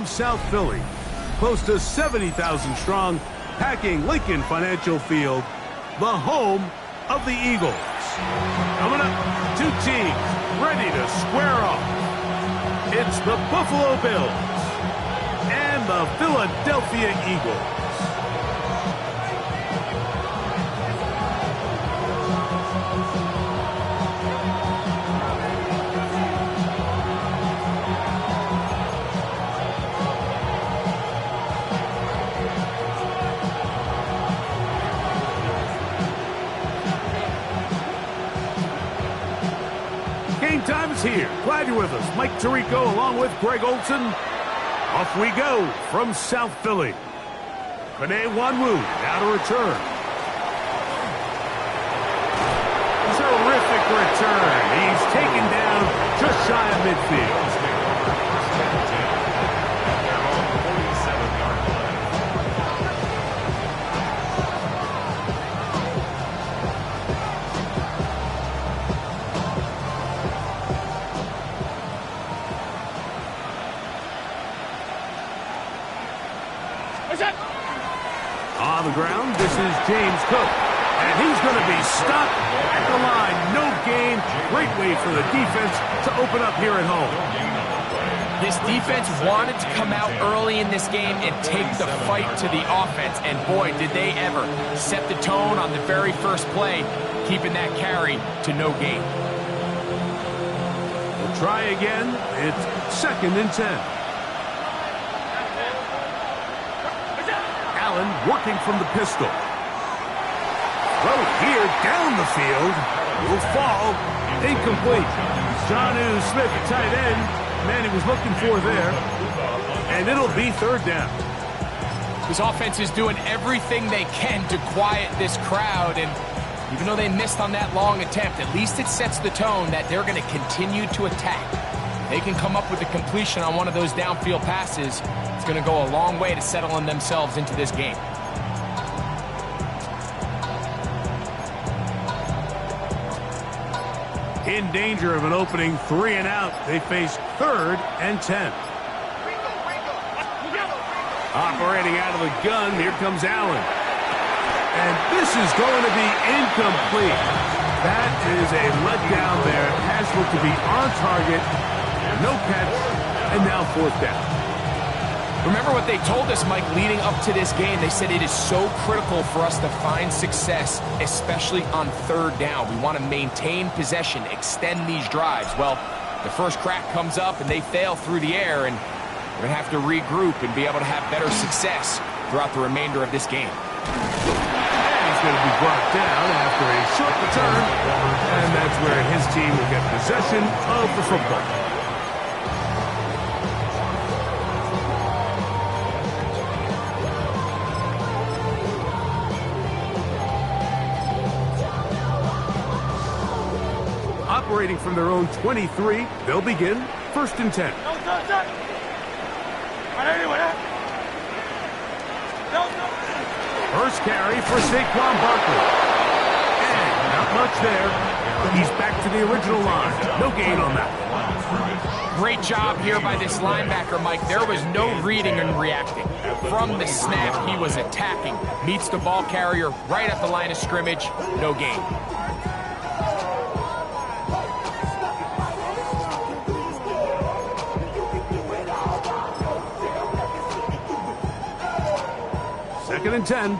from South Philly, close to 70,000 strong, packing Lincoln Financial Field, the home of the Eagles. Coming up, two teams ready to square off. It's the Buffalo Bills and the Philadelphia Eagles. Game time is here. Glad you're with us. Mike Tirico along with Greg Olson. Off we go from South Philly. Kene Wanwu now to return. Terrific return. He's taken down just shy of midfield. On the ground, this is James Cook. And he's going to be stopped at the line. No gain. Great way for the defense to open up here at home. This defense wanted to come out early in this game and take the fight to the offense. And boy, did they ever set the tone on the very first play, keeping that carry to no gain. We'll try again. It's 2nd and 10. Allen working from the pistol. Throw here down the field. Will fall. Incomplete. Jonnu Smith, tight end. Man, he was looking for there. And it'll be 3rd down. This offense is doing everything they can to quiet this crowd. And even though they missed on that long attempt, at least it sets the tone that they're going to continue to attack. They can come up with a completion on one of those downfield passes. It's going to go a long way to settling themselves into this game. In danger of an opening 3 and out. They face 3rd and 10. Operating out of the gun, here comes Allen. And this is going to be incomplete. That is a letdown there. Pass looked to be on target. No catch, and now 4th down. Remember what they told us, Mike, leading up to this game. They said it is so critical for us to find success, especially on 3rd down. We want to maintain possession, extend these drives. Well, the first crack comes up, and they fail through the air, and we're going to have to regroup and be able to have better success throughout the remainder of this game. And he's going to be brought down after a short return, and that's where his team will get possession of the football. Operating from their own 23, they'll begin 1st and 10. First carry for Saquon Barkley. And not much there. He's back to the original line. No gain on that. Great job here by this linebacker, Mike. There was no reading and reacting. From the snap, he was attacking. Meets the ball carrier right at the line of scrimmage. No gain. Second and 10.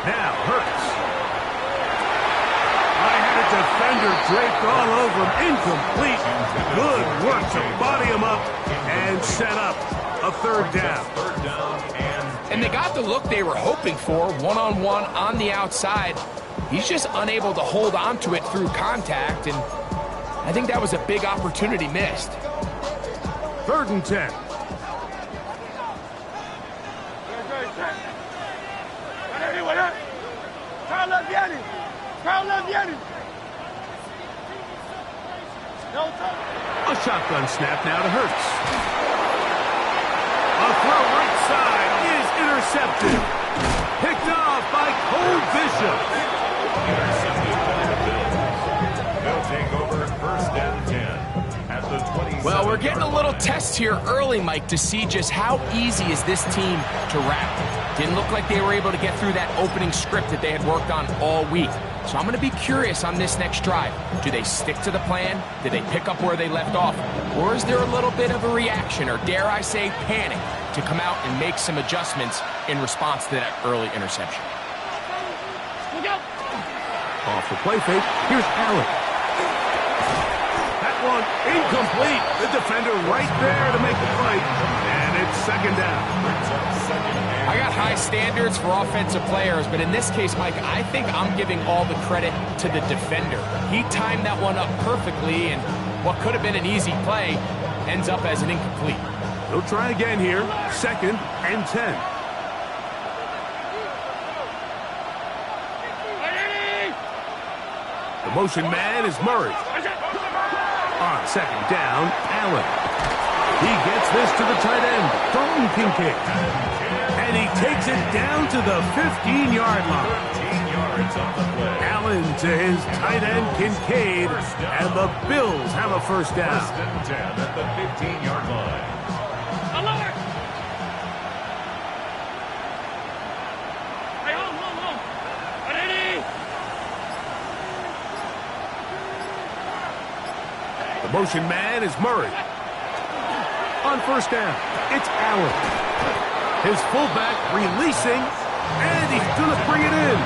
Now Hurts. I had a defender draped all over him. Incomplete. Good work to body him up and set up a 3rd down. And they got the look they were hoping for, one-on-one on the outside. He's just unable to hold on to it through contact, and I think that was a big opportunity missed. 3rd and 10. A shotgun snap now to Hurts. A throw right side is intercepted. Picked off by Cole Bishop. They'll take over 1st and Well, we're getting a little test here early, Mike, to see just how easy is this team to rattle. Didn't look like they were able to get through that opening script that they had worked on all week. So I'm going to be curious on this next drive. Do they stick to the plan? Do they pick up where they left off? Or is there a little bit of a reaction, or dare I say panic, to come out and make some adjustments in response to that early interception? Off the play fake, here's Allen. That one incomplete. The defender right there to make the play. And it's second down. I got high standards for offensive players, but in this case, Mike, I think I'm giving all the credit to the defender. He timed that one up perfectly, and what could have been an easy play ends up as an incomplete. They'll try again here. 2nd and 10. The motion man is Murray. On 2nd down, Allen. He gets this to the tight end, Dalton Kincaid. And he takes it down to the 15-yard line. Allen to his tight end, Kincaid. And the Bills have a first down. 1st and 10 at the 15-yard line. The motion man is Murray. On 1st down, it's Allen. His fullback releasing, and he's going to bring it in.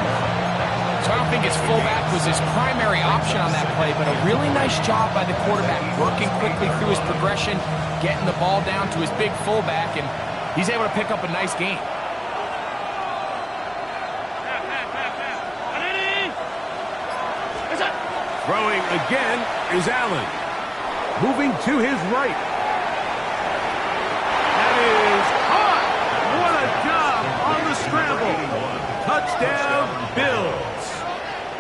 So I don't think his fullback was his primary option on that play, but a really nice job by the quarterback, working quickly through his progression, getting the ball down to his big fullback, and he's able to pick up a nice gain. Throwing again is Allen. Moving to his right. That is caught. What a job on the scramble. Touchdown, Bills.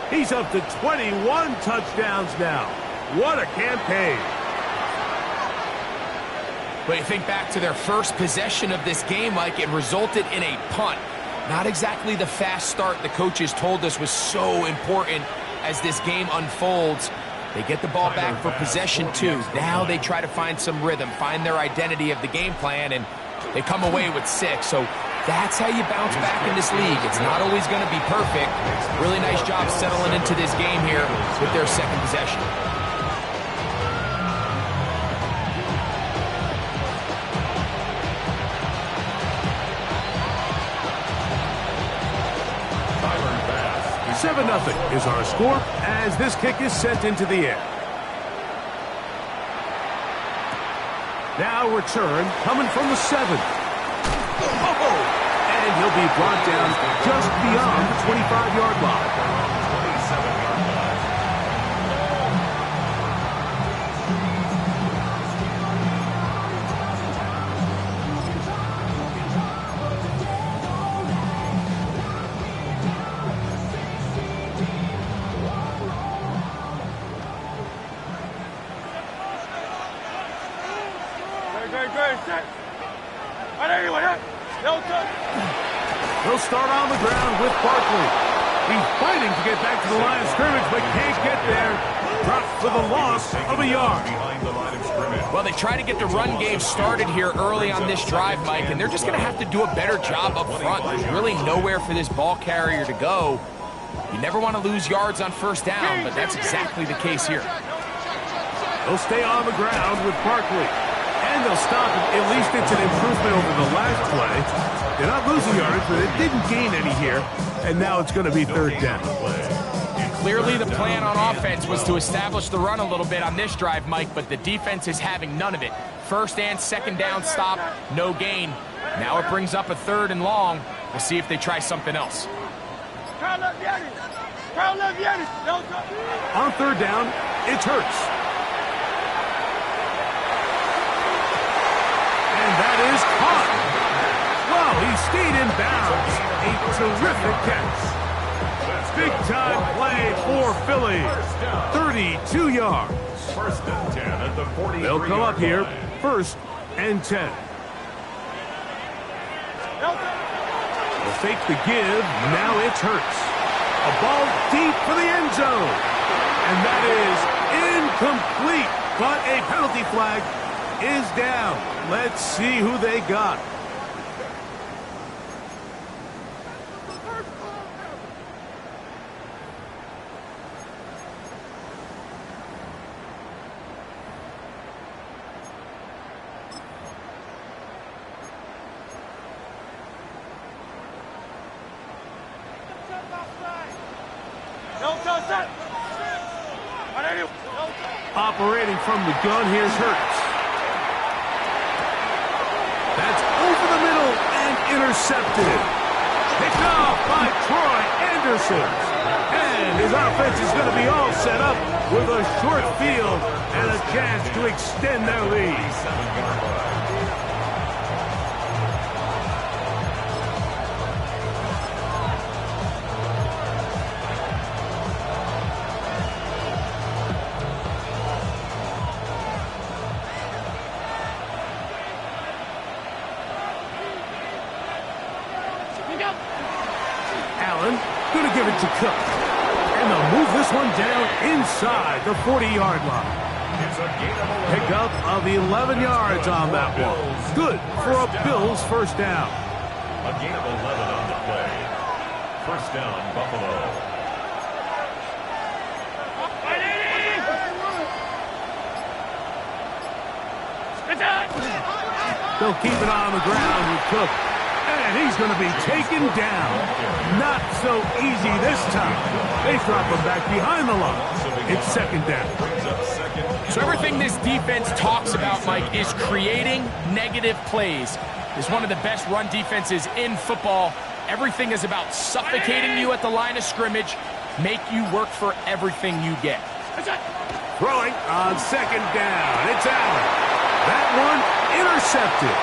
He's up to 21 touchdowns now. What a campaign. But you think back to their first possession of this game, Mike, it resulted in a punt. Not exactly the fast start the coaches told us was so important as this game unfolds. They get the ball back for possession 2. Now they try to find some rhythm, find their identity of the game plan, and they come away with 6. So that's how you bounce back in this league. It's not always going to be perfect. Really nice job settling into this game here with their 2nd possession. Seven 0 is our score as this kick is sent into the air. Now return coming from the 7. Oh! And he'll be brought down just beyond the 25-yard line. 27-yard line. He'll start on the ground with Barkley. He's fighting to get back to the line of scrimmage, but can't get there. Dropped for the loss of a yard. Behind the line of scrimmage. Well, they try to get the run game started here early on this drive, Mike, and they're just going to have to do a better job up front. There's really nowhere for this ball carrier to go. You never want to lose yards on 1st down, but that's exactly the case here. They'll stay on the ground with Barkley. And they'll stop it. At least it's an improvement over the last play. They're not losing yards, but it didn't gain any here. And now it's going to be 3rd down. Clearly the plan on offense was to establish the run a little bit on this drive, Mike, but the defense is having none of it. 1st and 2nd down stop, no gain. Now it brings up a 3rd and long. We'll see if they try something else. On 3rd down, it's Hurts. And that is caught. Well, he stayed in bounds. A terrific catch. Big-time play for Philly. 32 yards. 1st and 10 at the 43. They'll come up here. 1st and 10. They'll fake the give. Now it's Hurts. A ball deep for the end zone. And that is incomplete. But a penalty flag is down. Let's see who they got. Operating from the gun, here's Hurts. That's over the middle and intercepted. Picked off by Troy Anderson. And his offense is going to be all set up with a short field and a chance to extend their lead. Allen going to give it to Cook. And they'll move this one down inside the 40-yard line. Pickup of 11 yards on that one. Good for a Bills first down. A gain of 11 on the play. First down, Buffalo. They'll keep it on the ground with Cook. And he's going to be taken down. Not so easy this time. They drop him back behind the line. It's second down. So everything this defense talks about, Mike, is creating negative plays. It's one of the best run defenses in football. Everything is about suffocating you at the line of scrimmage, make you work for everything you get. Throwing on second down. It's Allen. That one intercepted.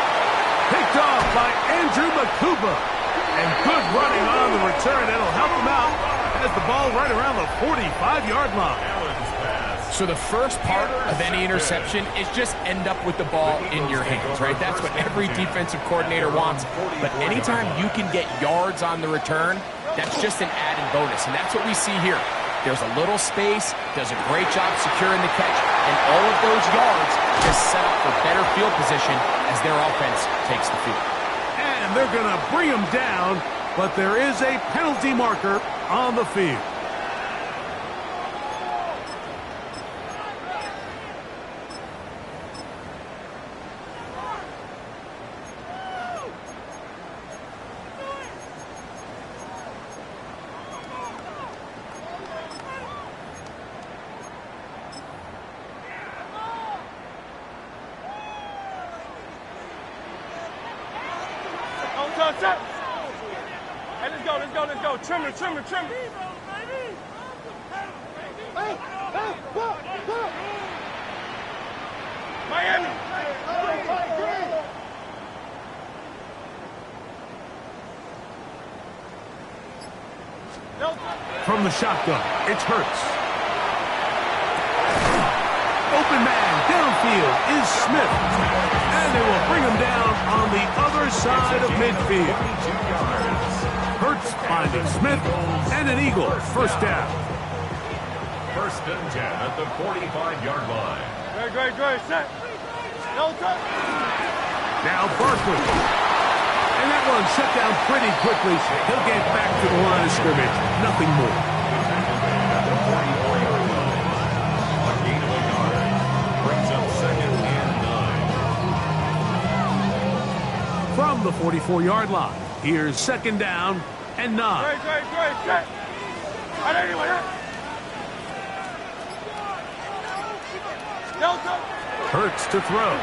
Picked off by Andrew Makuba. And good running on the return. That'll help him out. Has the ball right around the 45-yard line. So the first part of any interception is just end up with the ball in your hands, right? That's what every defensive coordinator wants. But anytime you can get yards on the return, that's just an added bonus. And that's what we see here. There's a little space, does a great job securing the catch, and all of those yards just set up for better field position as their offense takes the field. And they're going to bring him down, but there is a penalty marker on the field. Hey, let's go. Trimmer. Miami. From the shotgun, it's Hurts. Open man downfield is Smith. And they will bring him down on the other side of midfield. Hurts finding Smith, and an Eagle first down. First and 10 at the 45-yard line. Great. Set. No touch. Now Barkley. And that one shut down pretty quickly. He'll get back to the line of scrimmage. Nothing more. At the 44-yard line. A gain of a yard. Brings up second and 9. From the 44-yard line, here's second down and 9. Great. Set. No touch. Hurts to throw.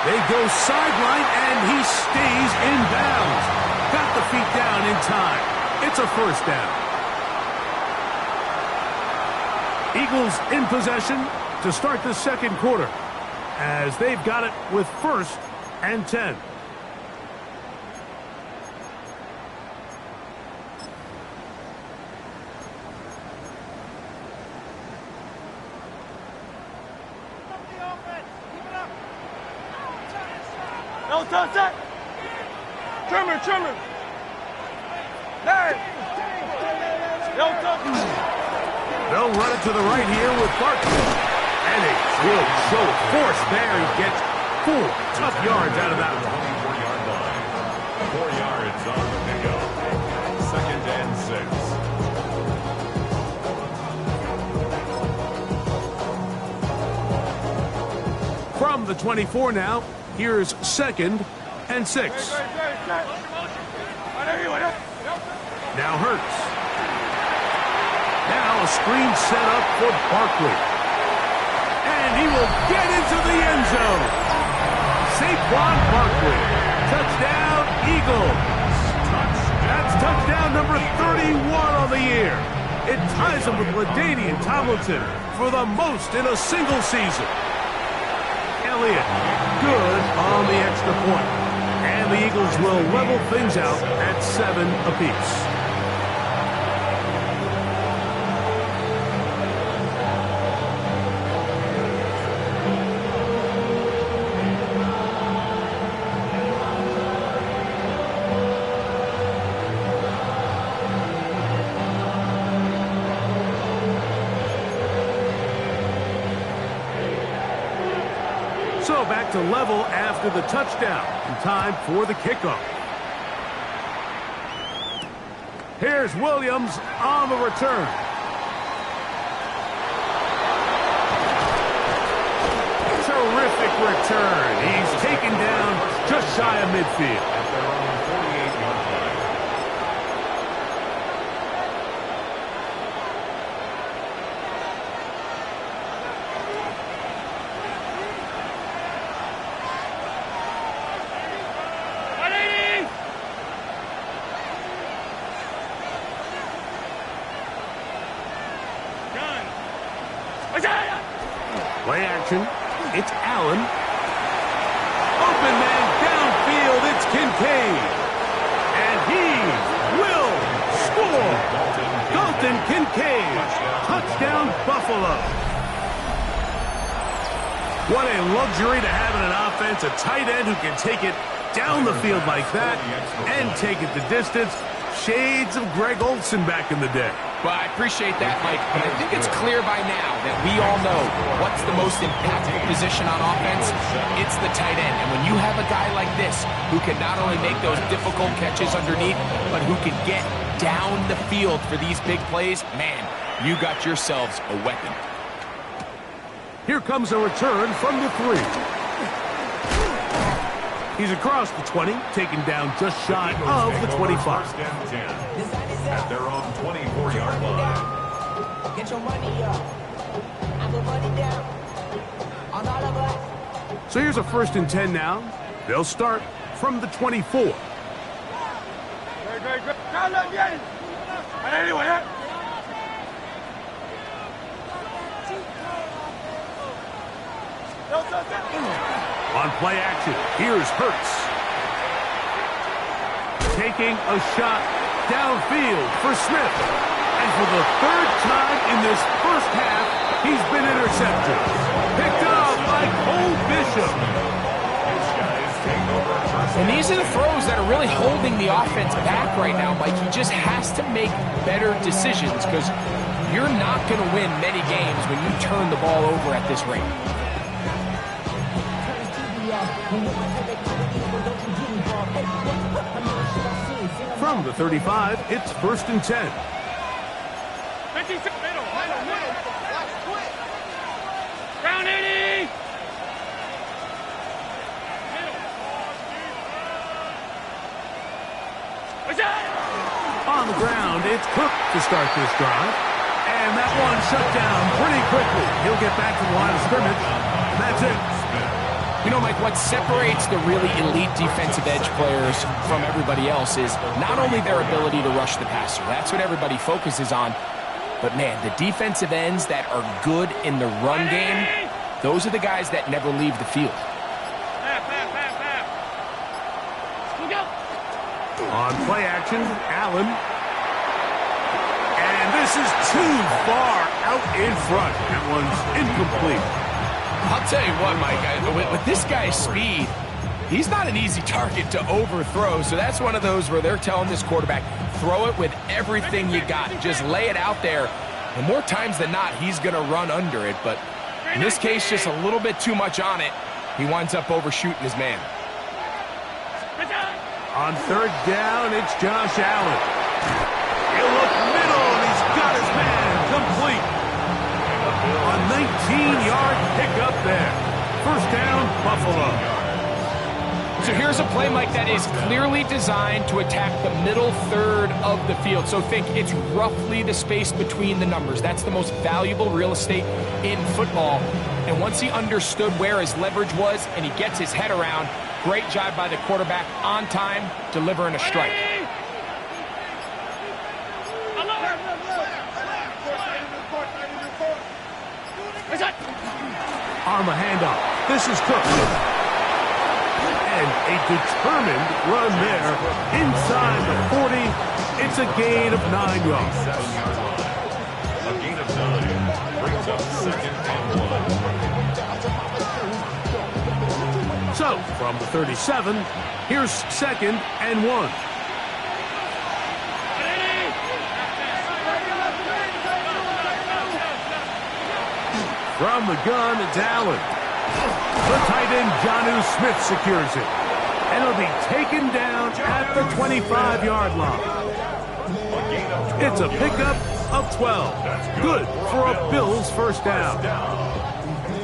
They go sideline, and he stays in bounds. Got the feet down in time. It's a first down. Eagles in possession to start the second quarter, as they've got it with first and 10. No touch. Set. Trimmer. There. No touch. They'll run it to the right here with Barkley. And a good show of force there. He gets 4 tough yards out of that one. 24-yard line. 4 yards on the pickup. 2nd and 6. From the 24 now, here's 2nd and 6. Now Hurts. Now a screen set up for Barkley. And he will get into the end zone. Saquon Barkley. Touchdown, Eagles. That's touchdown number 31 on the year. It ties him with LaDainian Tomlinson for the most in a single season. Elliott, good on the extra point. And the Eagles will level things out at 7 apiece. So back to level after the touchdown. And time for the kickoff. Here's Williams on the return. Terrific return. He's taken down just shy of midfield. At their own 48-yard line. Play action. It's Allen. Open man downfield. It's Kincaid. And he will score. Dalton Kincaid. Touchdown, Buffalo. What a luxury to have in an offense. A tight end who can take it down the field like that and take it the distance. Shades of Greg Olsen back in the day. Well, I appreciate that, Mike, but I think it's clear by now that we all know what's the most impactful position on offense. It's the tight end. And when you have a guy like this who can not only make those difficult catches underneath, but who can get down the field for these big plays, man, you got yourselves a weapon. Here comes a return from the 3. He's across the 20, taken down just shy of the 25. 1st and 10. At their own 24-yard line. Get your money up. I put money down on all of us. So here's a 1st and 10 now. They'll start from the 24. On play action, here's Hurts. Taking a shot downfield for Smith. And for the 3rd time in this first half, he's been intercepted. Picked up by Cole Bishop. And these are the throws that are really holding the offense back right now, Mike. He just has to make better decisions because you're not going to win many games when you turn the ball over at this rate. From the 35, it's 1st and 10. Down 80! On the ground, it's Cook to start this drive. And that one shut down pretty quickly. He'll get back to the line of scrimmage. And that's it. You know, Mike, what separates the really elite defensive edge players from everybody else is not only their ability to rush the passer. That's what everybody focuses on. But, man, the defensive ends that are good in the run game, those are the guys that never leave the field. On play action, Allen. And this is too far out in front. That one's incomplete. I'll tell you what, Mike, with this guy's speed, he's not an easy target to overthrow. So that's one of those where they're telling this quarterback, throw it with everything you got. Just lay it out there. And more times than not, he's going to run under it. But In this case, just a little bit too much on it. He winds up overshooting his man. On third down, it's Josh Allen. He'll look middle, and he's got his man complete. A 19-yard pickup there. First down, Buffalo. So here's a play, Mike, that is clearly designed to attack the middle third of the field. So think it's roughly the space between the numbers. That's the most valuable real estate in football. And once he understood where his leverage was and he gets his head around, great job by the quarterback on time, delivering a strike. On the handoff, this is Cook. And a determined run there inside the 40. It's a gain of 9 yards. 7-yard line. A gain of 9 brings up second and 1. So, from the 37, here's second and 1. From the gun, it's Allen. The tight end, Jonnu Smith, secures it. And it'll be taken down at the 25-yard line. It's a pickup of 12. Good for a Bills first down.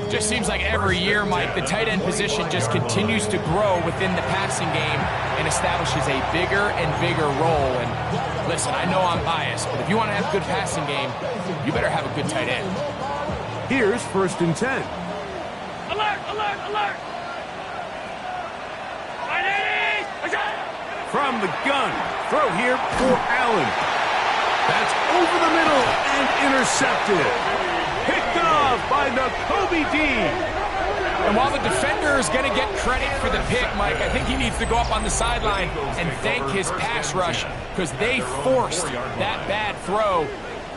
Just seems like every year, Mike, the tight end position just continues to grow within the passing game and establishes a bigger and bigger role. And listen, I know I'm biased, but if you want to have a good passing game, you better have a good tight end. Here's first and 10. Alert, alert, alert! From the gun, throw here for Allen. That's over the middle and intercepted. Picked off by Nakobe Dean. And while the defender is going to get credit for the pick, Mike, I think he needs to go up on the sideline and thank his pass rush because they forced that bad throw.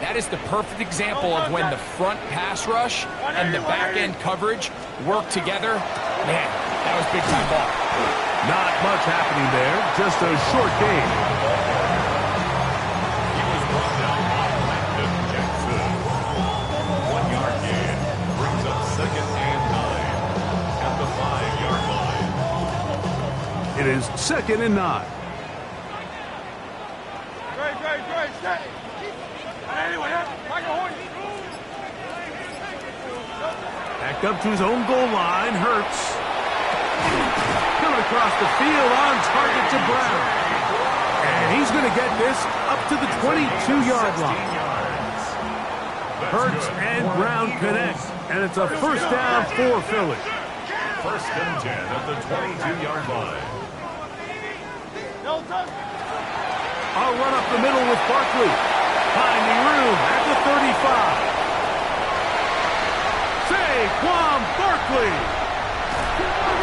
That is the perfect example of when the front pass rush and the back end coverage work together. Man, that was big time ball. Not much happening there, just a short game. He was brought down by Landon Jackson. 1-yard gain brings up second and 9 at the 5-yard line. It is second and 9. Back up to his own goal line, Hurts. Coming across the field on target to Brown. And he's going to get this up to the 22-yard line. Hurts and Brown connect, and it's a first down for Philly. First and 10 at the 22-yard line. I'll run up the middle with Barkley. Finding room at the 35. Saquon Barkley.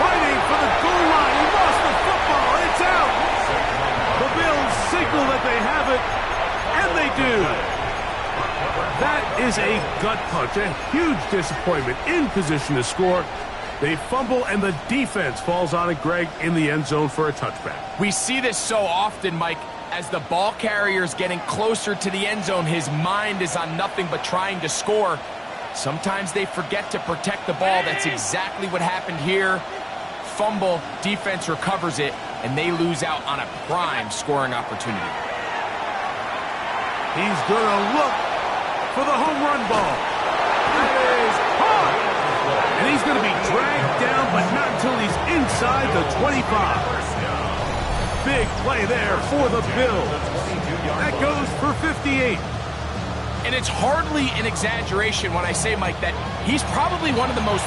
Fighting for the goal line. He lost the football. It's out. The Bills signal that they have it, and they do. That is a gut punch. A huge disappointment in position to score. They fumble, and the defense falls on it, Greg, in the end zone for a touchback. We see this so often, Mike. As the ball carrier is getting closer to the end zone, his mind is on nothing but trying to score. Sometimes they forget to protect the ball. That's exactly what happened here. Fumble, defense recovers it, and they lose out on a prime scoring opportunity. He's going to look for the home run ball. That is caught. And he's going to be dragged down, but not until he's inside the 25. Big play there for the Bills. That goes for 58. And it's hardly an exaggeration when I say, Mike, that he's probably one of the most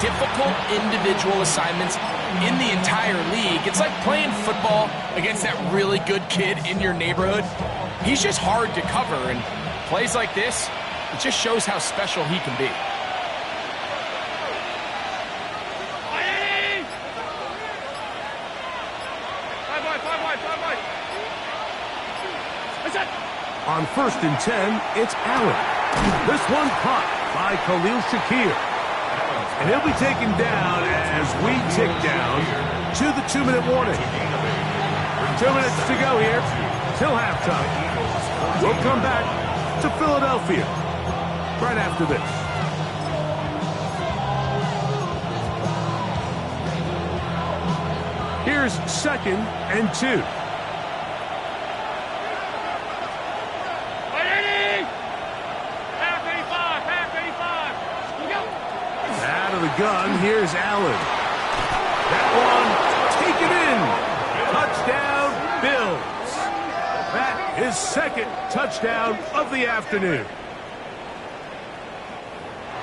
difficult individual assignments in the entire league. It's like playing football against that really good kid in your neighborhood. He's just hard to cover, and plays like this, it just shows how special he can be. On first and 10, it's Allen. This one caught by Khalil Shakir. And he'll be taken down as we tick down to the 2-minute warning. 2 minutes to go here till halftime. We'll come back to Philadelphia right after this. Here's 2nd and 2. Out of the gun, here's Allen. That one, taken in. Touchdown, Bills. That is 2nd touchdown of the afternoon.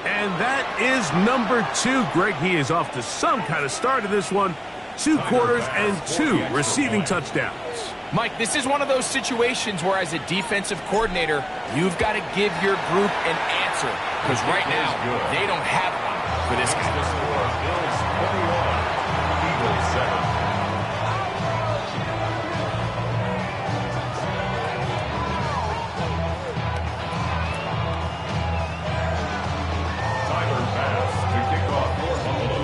And that is number 2. Greg, he is off to some kind of start in this one. 2 quarters and 2 receiving touchdowns. Mike, this is one of those situations where as a defensive coordinator, you've got to give your group an answer. Because right now, they don't have one for this guy. Bills 21, Eagles 7.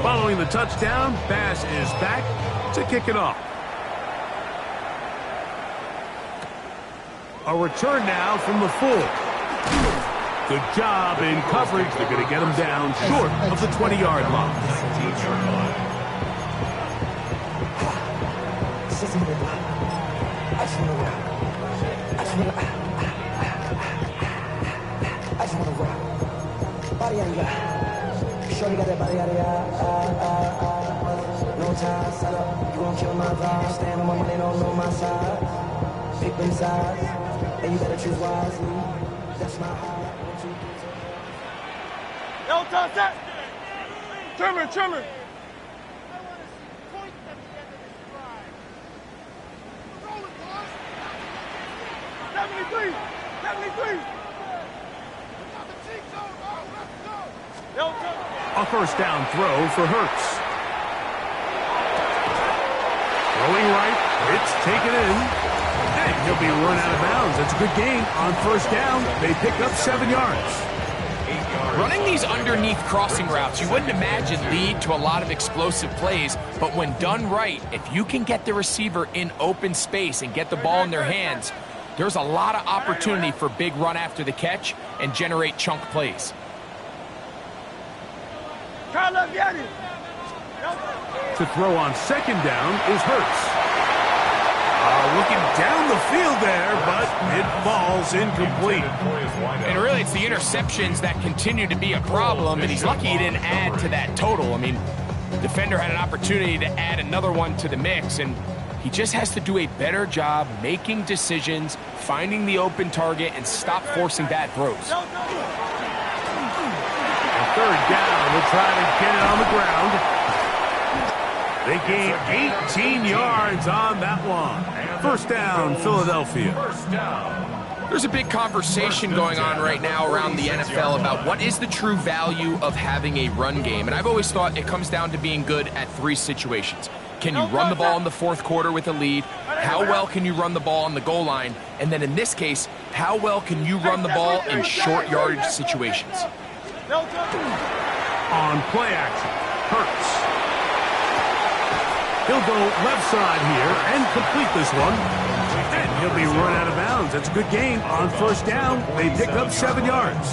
Following the touchdown, Bass is back to kick it off. A return now from the full. Good job in coverage. They're going to get him down short of the 20-yard line. 19-yard line. Shorty got that body out of no time, set up, you gon' kill my vibe. Stand on my money, don't know my side. Pick them sides, and you better choose wisely. That's my high. Yo, touch that! Trimmer! 73! A first down throw for Hurts. Throwing right, it's taken in, and he'll be run out of bounds. That's a good gain on first down. They pick up 7 yards. Running these underneath crossing routes, you wouldn't imagine lead to a lot of explosive plays, but when done right, if you can get the receiver in open space and get the ball in their hands, there's a lot of opportunity for big run after the catch and generate chunk plays. To throw on second down is Hurts. Looking down the field there, but it falls incomplete. And really, it's the interceptions that continue to be a problem, and he's lucky he didn't add to that total. I mean, defender had an opportunity to add another one to the mix, and he just has to do a better job making decisions, finding the open target, and stop forcing bad throws. Third down, we'll try to get it on the ground. They gain 18 yards on that one. First down, Philadelphia. There's a big conversation going on right now around the NFL about what is the true value of having a run game. And I've always thought it comes down to being good at 3 situations. Can you run the ball in the fourth quarter with a lead? How well can you run the ball on the goal line? And then in this case, how well can you run the ball in short yardage situations? On play action, Hurts. He'll go left side here and complete this one. And he'll be run out of bounds. That's a good gain on first down. They pick up 7 yards.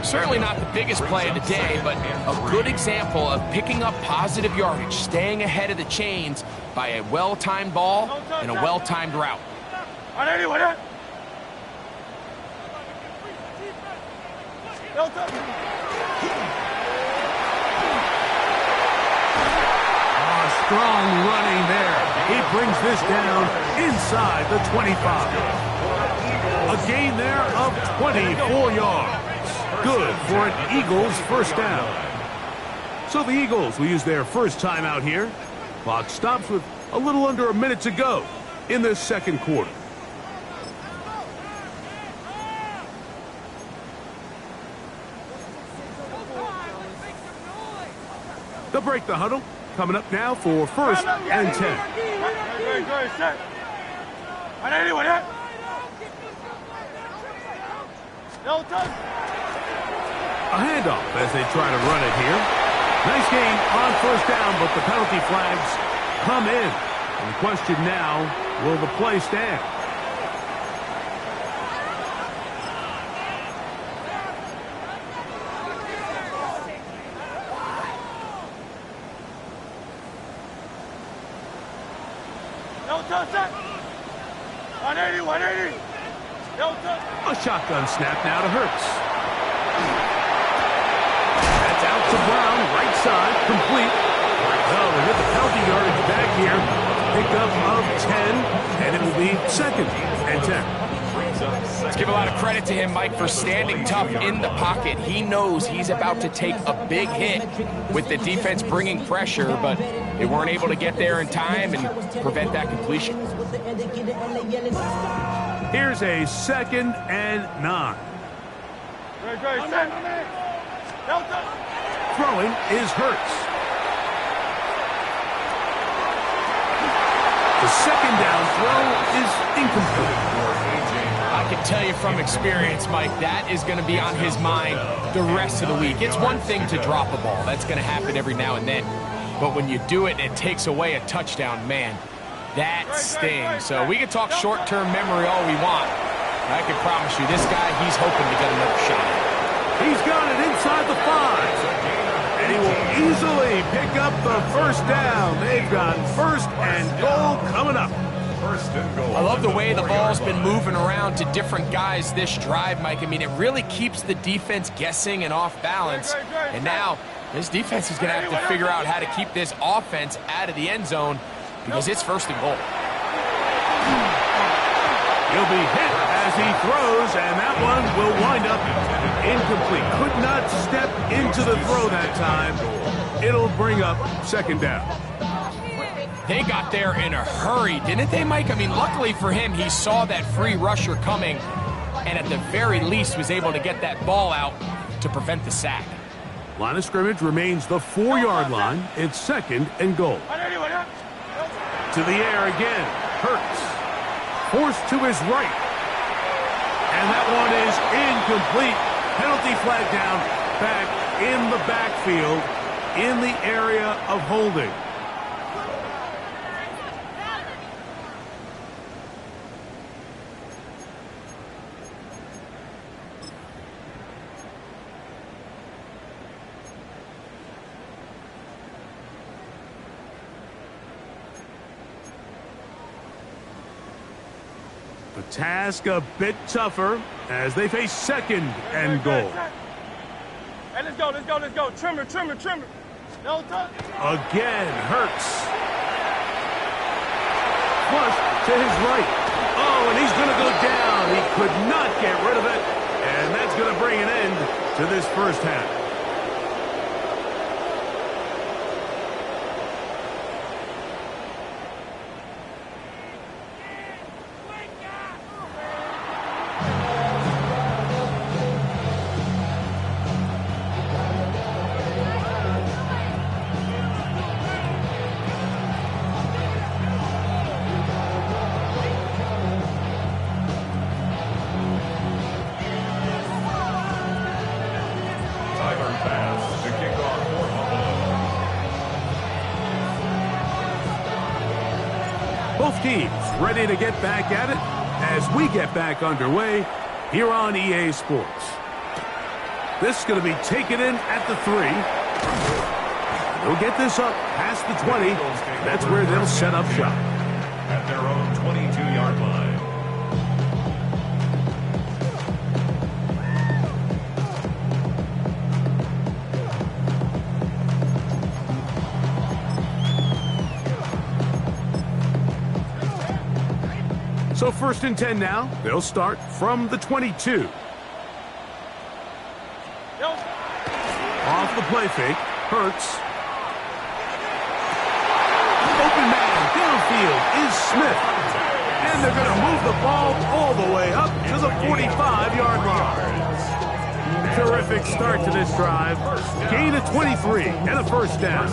Certainly not the biggest play of the day, but a good example of picking up positive yardage, staying ahead of the chains by a well-timed ball and a well-timed route. Strong running there. He brings this down inside the 25. A gain there of 24 yards. Good for an Eagles first down. So the Eagles will use their first time out here. Clock stops with a little under a minute to go in this second quarter. They'll break the huddle. Coming up now for first and 10. A handoff as they try to run it here. Nice gain on first down, but the penalty flags come in. And the question now, will the play stand? Delta set. 180, 180. Delta. A shotgun snap now to Hurts. That's out to Brown, right side, complete. Well, they get the penalty yardage back here. Pickup of 10, and it will be 2nd and 10. Let's give a lot of credit to him, Mike, for standing tough in the pocket. He knows he's about to take a big hit with the defense bringing pressure, but they weren't able to get there in time and prevent that completion. Here's a 2nd and 9. Great, set. Delta. Throwing is Hurts. The 2nd down throw is incomplete. I can tell you from experience, Mike, that is going to be on his mind the rest of the week. It's one thing to drop a ball. That's going to happen every now and then. But when you do it and it takes away a touchdown, man, that stings. So we can talk short-term memory all we want. I can promise you, this guy, he's hoping to get another shot. He's got it inside the 5. And he will easily pick up the 1st down. They've got 1st and goal coming up. 1st and goal. I love the way the ball's been moving around to different guys this drive, Mike. I mean, it really keeps the defense guessing and off balance. And now this defense is going to have to figure out how to keep this offense out of the end zone because it's 1st and goal. He'll be hit as he throws, and that one will wind up incomplete. Could not step into the throw that time. It'll bring up 2nd down. They got there in a hurry, didn't they, Mike? I mean, luckily for him, he saw that free rusher coming and at the very least was able to get that ball out to prevent the sack. Line of scrimmage remains the 4-yard line. It's 2nd and goal. To the air again. Hurts. Forced to his right. And that one is incomplete. Penalty flag down back in the backfield in the area of holding. The task a bit tougher as they face 2nd and goal. Hey, let's go. Trimmer. Delta. Again, Hurts. Flush to his right. Oh, and he's going to go down. He could not get rid of it. And that's going to bring an end to this 1st half. Both teams ready to get back at it as we get back underway here on EA Sports. This is going to be taken in at the 3. They'll get this up past the 20. That's where they'll set up shop. At their own 22-yard line. So 1st and 10 now. They'll start from the 22. Off the play fake. Hurts. Open man downfield is Smith. And they're going to move the ball all the way up to the 45-yard line. Terrific start to this drive. Gain of 23 and a 1st down.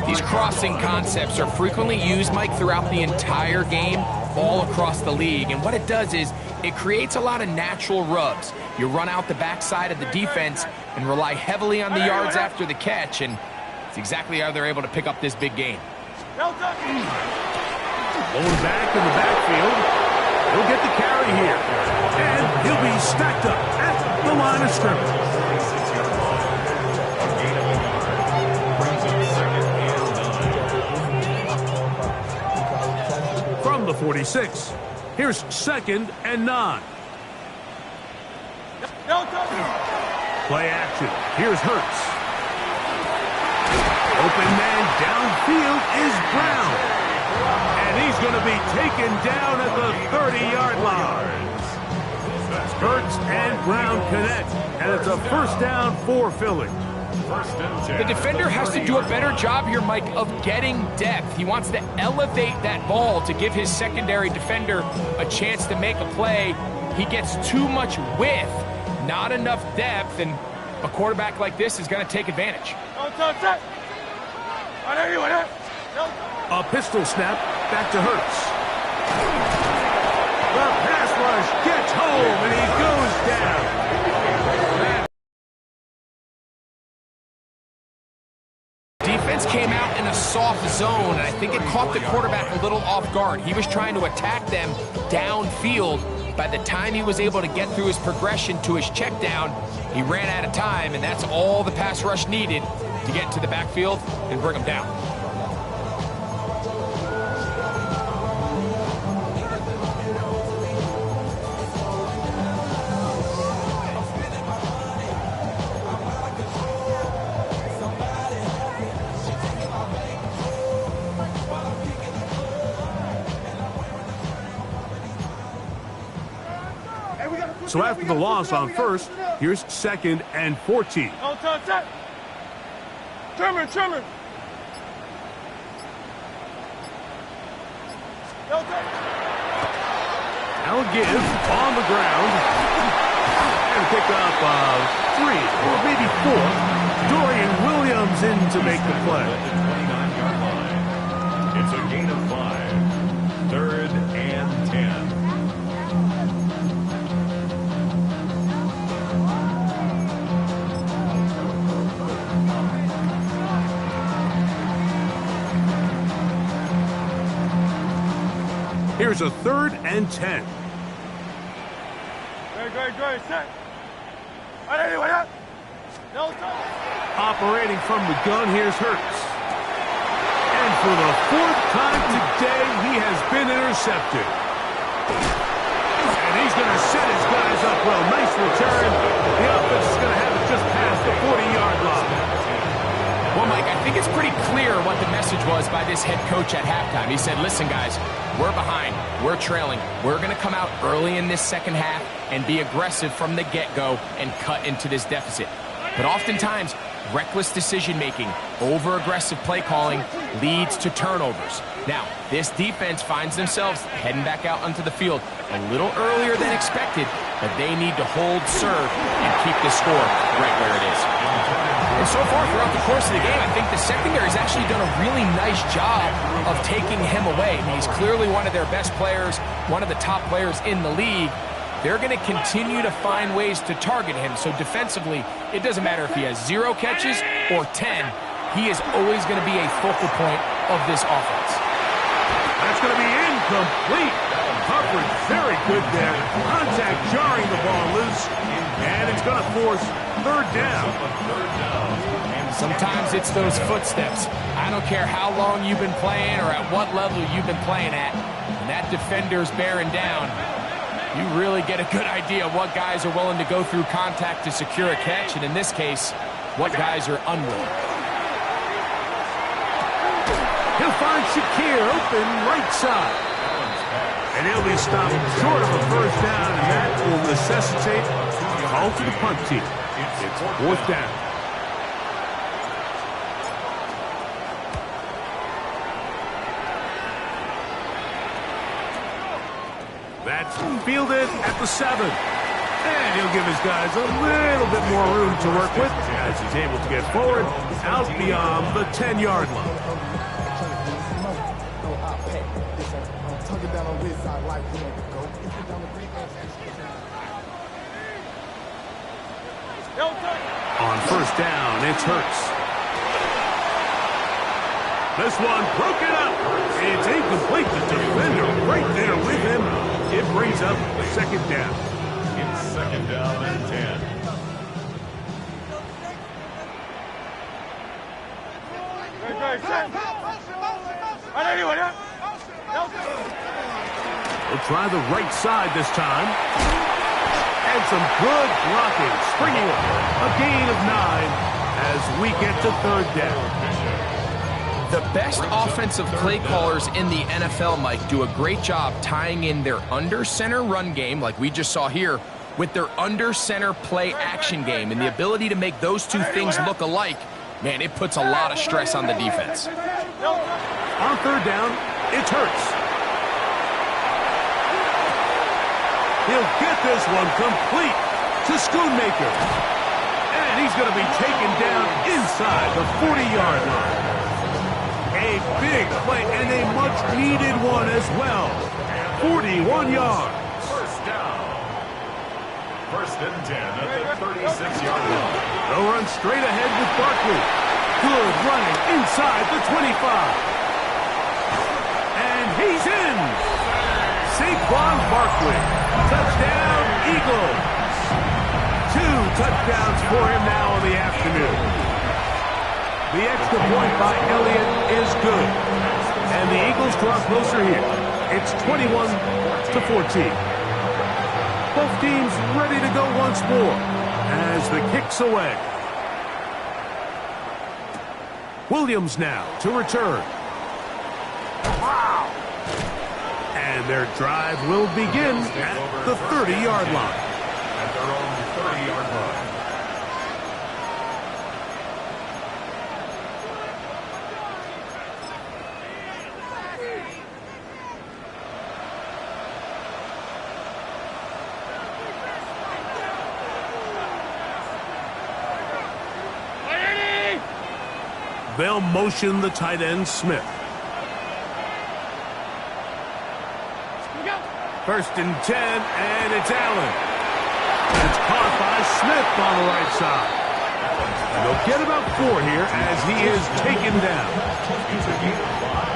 These crossing concepts are frequently used, Mike, throughout the entire game, all across the league. And what it does is it creates a lot of natural rubs. You run out the backside of the defense and rely heavily on the yards after the catch, and it's exactly how they're able to pick up this big gain. Going back in the backfield. He'll get the carry here. And he'll be stacked up at the line of scrimmage. 36. Here's 2nd and 9. No touch. Play action. Here's Hurts. Open man downfield is Brown. And he's going to be taken down at the 30-yard line. Hurts and Brown connect, and it's a first down for Philly. The defender has to do a better job here, Mike, of getting depth. He wants to elevate that ball to give his secondary defender a chance to make a play. He gets too much width, not enough depth, and a quarterback like this is going to take advantage. A pistol snap, back to Hurts. The pass rush gets home, and he goes down. Defense came out in a soft zone, and I think it caught the quarterback a little off guard. He was trying to attack them downfield. By the time he was able to get through his progression to his check down, he ran out of time, and that's all the pass rush needed to get to the backfield and bring him down. So after the loss on first, here's 2nd and 14. No touch. Trimmer. No touch. Now give on the ground. And pick up 3 or maybe 4. Dorian Williams in to make the play. At the 29-yard line. It's a gain of 5. 3rd and 10. Here's a 3rd and 10. Great. Set. No touch. Operating from the gun, here's Hurts. And for the 4th time today, he has been intercepted. And he's going to set his guys up well. Nice return. The offense is going to have it just past the 40-yard line. Well, Mike, I think it's pretty clear what the message was by this head coach at halftime. He said, listen, guys, we're behind. We're trailing. We're going to come out early in this second half and be aggressive from the get-go and cut into this deficit. But oftentimes, reckless decision-making, over-aggressive play calling leads to turnovers. Now, this defense finds themselves heading back out onto the field a little earlier than expected, but they need to hold serve and keep the score right where it is. And so far throughout the course of the game, I think the secondary's actually done a really nice job of taking him away. I mean, he's clearly one of their best players, one of the top players in the league. They're going to continue to find ways to target him. So defensively, it doesn't matter if he has 0 catches or 10. He is always going to be a focal point of this offense. That's going to be incomplete. Coverage very good there. Contact jarring the ball loose. And it's going to force 3rd down. Sometimes it's those footsteps. I don't care how long you've been playing or at what level you've been playing at. When that defender's bearing down, you really get a good idea of what guys are willing to go through contact to secure a catch, and in this case, what guys are unwilling. He'll find Shakir open right side. And he'll be stopped short of a first down, and that will necessitate a call to the punt team. It's 4th down. That's fielded at the 7. And he'll give his guys a little bit more room to work with as he's able to get forward out beyond the 10-yard line. On first down, it's Hurts. This one broken up. It's incomplete. The defender right there with him. It brings up 2nd down. It's 2nd down and 10. Great. Set. He'll try the right side this time. And some good blocking, springing a gain of 9 as we get to third down. The best offensive play callers in the NFL, Mike, do a great job tying in their under-center run game, like we just saw here, with their under-center play action game. And the ability to make those two things look alike, man, it puts a lot of stress on the defense. On third down, it's Hurts. He'll get this one complete to Schoonmaker. And he's going to be taken down inside the 40-yard line. A big play and a much-needed one as well. 41 yards. First down. First and 10 at the 36-yard line. They'll run straight ahead with Barkley. Good running inside the 25. And he's in. Saquon Barkley. Touchdown, Eagles. 2 touchdowns for him now in the afternoon. The extra point by Elliott is good. And the Eagles draw closer here. It's 21-14. Both teams ready to go once more as the kick's away. Williams now to return. Wow! And their drive will begin at the 30-yard line. At their own 30-yard line. They'll motion the tight end, Smith. First and 10, and it's Allen. It's caught by Smith on the right side. And they'll get about 4 here as he is taken down.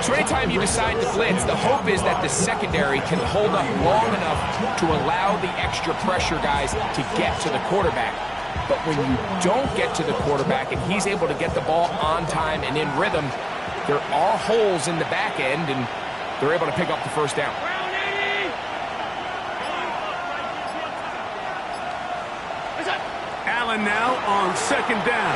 So anytime you decide to blitz, the hope is that the secondary can hold up long enough to allow the extra pressure guys to get to the quarterback. But when you don't get to the quarterback and he's able to get the ball on time and in rhythm, there are holes in the back end, and they're able to pick up the first down. Allen now on second down.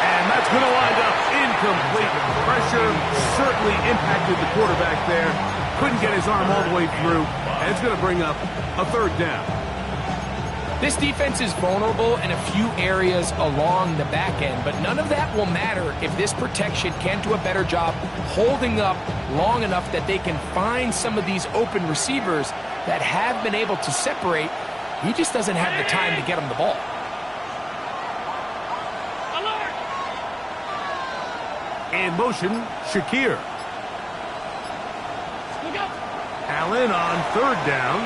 And that's going to wind up incomplete. Pressure certainly impacted the quarterback there. Couldn't get his arm all the way through. And it's going to bring up a third down. This defense is vulnerable in a few areas along the back end, but none of that will matter if this protection can't do a better job holding up long enough that they can find some of these open receivers that have been able to separate. He just doesn't have the time to get him the ball. In motion, Shakir. Allen on third down.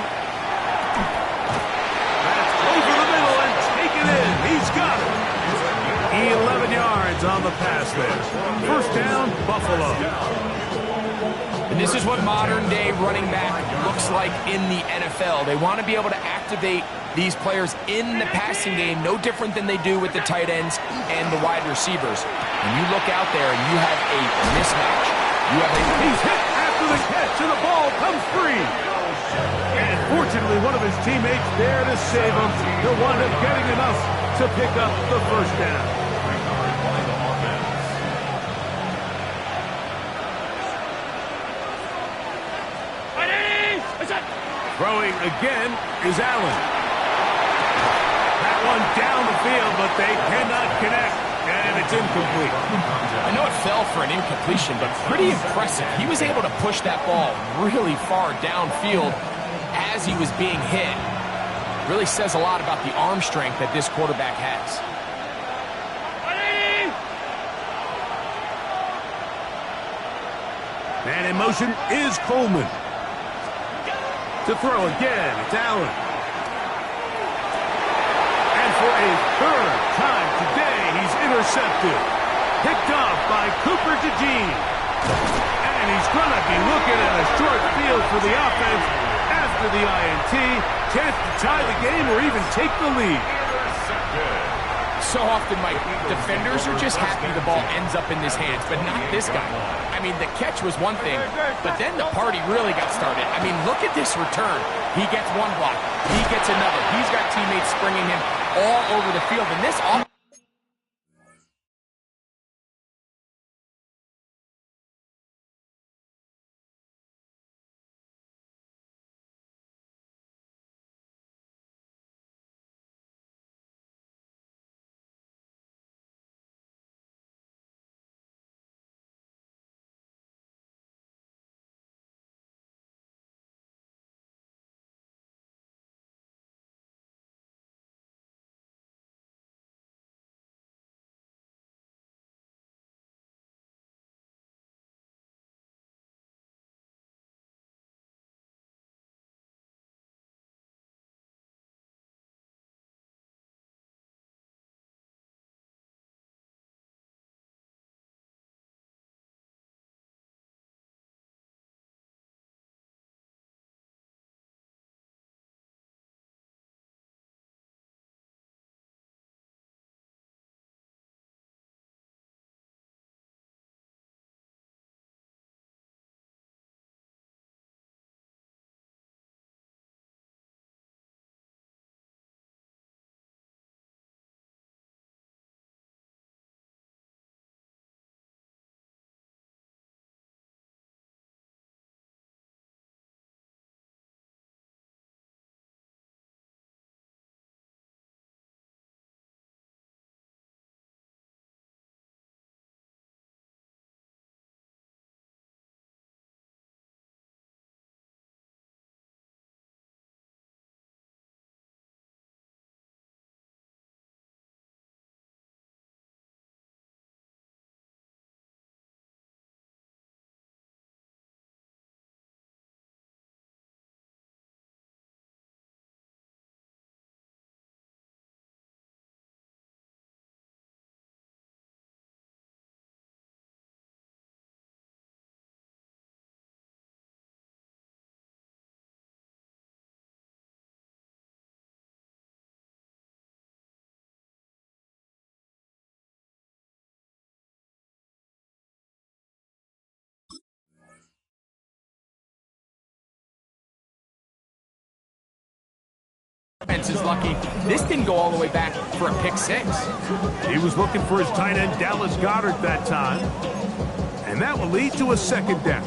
That's over the middle and taken in. He's got it. 11 yards on the pass there. First down, Buffalo. And this is what modern-day running back looks like in the NFL. They want to be able to activate these players in the passing game, no different than they do with the tight ends and the wide receivers. When you look out there and you have a mismatch, He's hit after the catch, and the ball comes free. And fortunately, one of his teammates there to save him. He'll wind up getting enough to pick up the first down. Throwing again is Allen. That one down the field, but they cannot connect, and it's incomplete. I know it fell for an incompletion, but pretty impressive. He was able to push that ball really far downfield as he was being hit. Really says a lot about the arm strength that this quarterback has. And in motion is Coleman. To throw again, it's Allen. And for a third time today, he's intercepted. Picked off by Cooper DeJean. And he's going to be looking at a short field for the offense after the INT. Chance to tie the game or even take the lead. So often, Mike, defenders are just happy the ball ends up in his hands, but not this guy. I mean, the catch was one thing, but then the party really got started. I mean, look at this return. He gets one block. He gets another. He's got teammates springing him all over the field, and this offense. Is lucky. This didn't go all the way back for a pick six. He was looking for his tight end, Dallas Goedert, that time. And that will lead to a second down.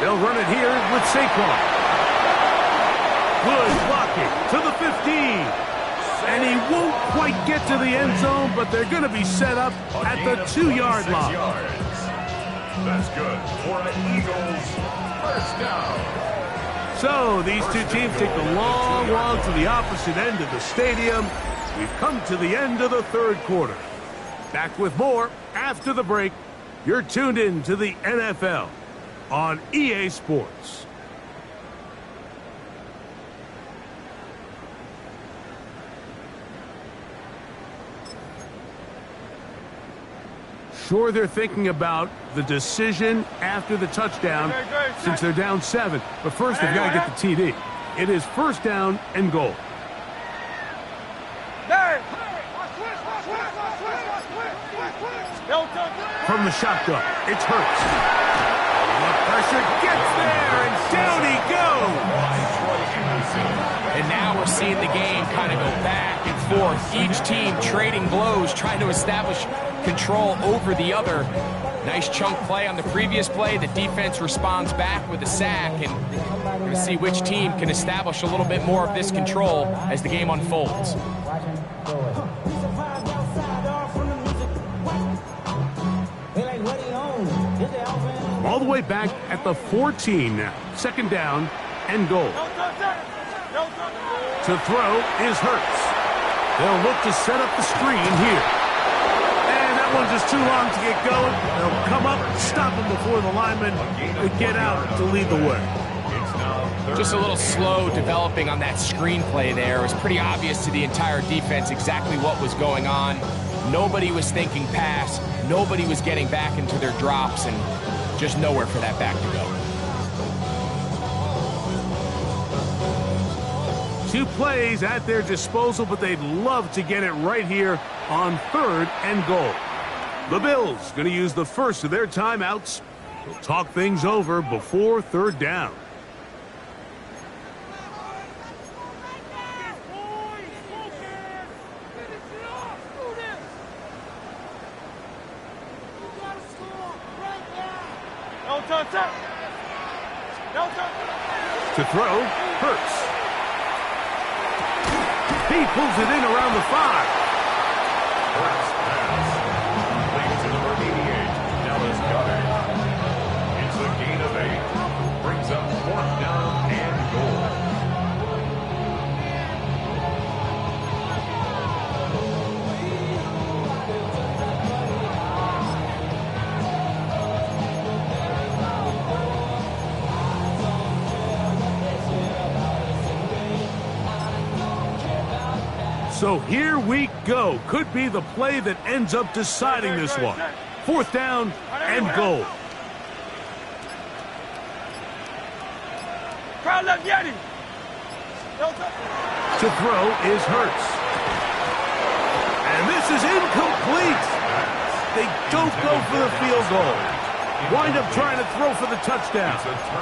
They'll run it here with Saquon. Good blocking to the 15. And he won't quite get to the end zone, but they're going to be set up at the 2-yard line. That's good for an Eagles first down. So these two teams take the long walk to the opposite end of the stadium. We've come to the end of the third quarter. Back with more after the break. You're tuned in to the NFL on EA Sports. Sure, they're thinking about the decision after the touchdown since they're down 7. But first, they've got to get the TD. It is first down and goal. From the shotgun, it's Hurts. The pressure gets there, and down he goes. And now we're seeing the game kind of go back and forth. Each team trading blows, trying to establish control over the other. Nice chunk play on the previous play. The defense responds back with a sack, and we're going to see which team can establish a little bit more of this control as the game unfolds. All the way back at the 14 now. Second down and goal. To throw is Hurts. They'll look to set up the screen here. And that one's just too long to get going. They'll come up, stop him before the linemen get out to lead the way. It's now Just a little slow developing on that screenplay there. It was pretty obvious to the entire defense exactly what was going on. Nobody was thinking pass. Nobody was getting back into their drops, and just nowhere for that back to go. 2 plays at their disposal, but they'd love to get it right here on 3rd and goal. The Bills going to use the first of their timeouts. They'll talk things over before 3rd down. To throw, Hurts. He pulls it in around the 5. First pass. Complete to number 88, Dallas Goedert. It's a gain of 8. Brings up 4th down and goal. So here we go. Could be the play that ends up deciding this one. 4th down and goal. Crowd left Yeti. To throw is Hurts. And this is incomplete. They don't go for the field goal. Wind up trying to throw for the touchdown.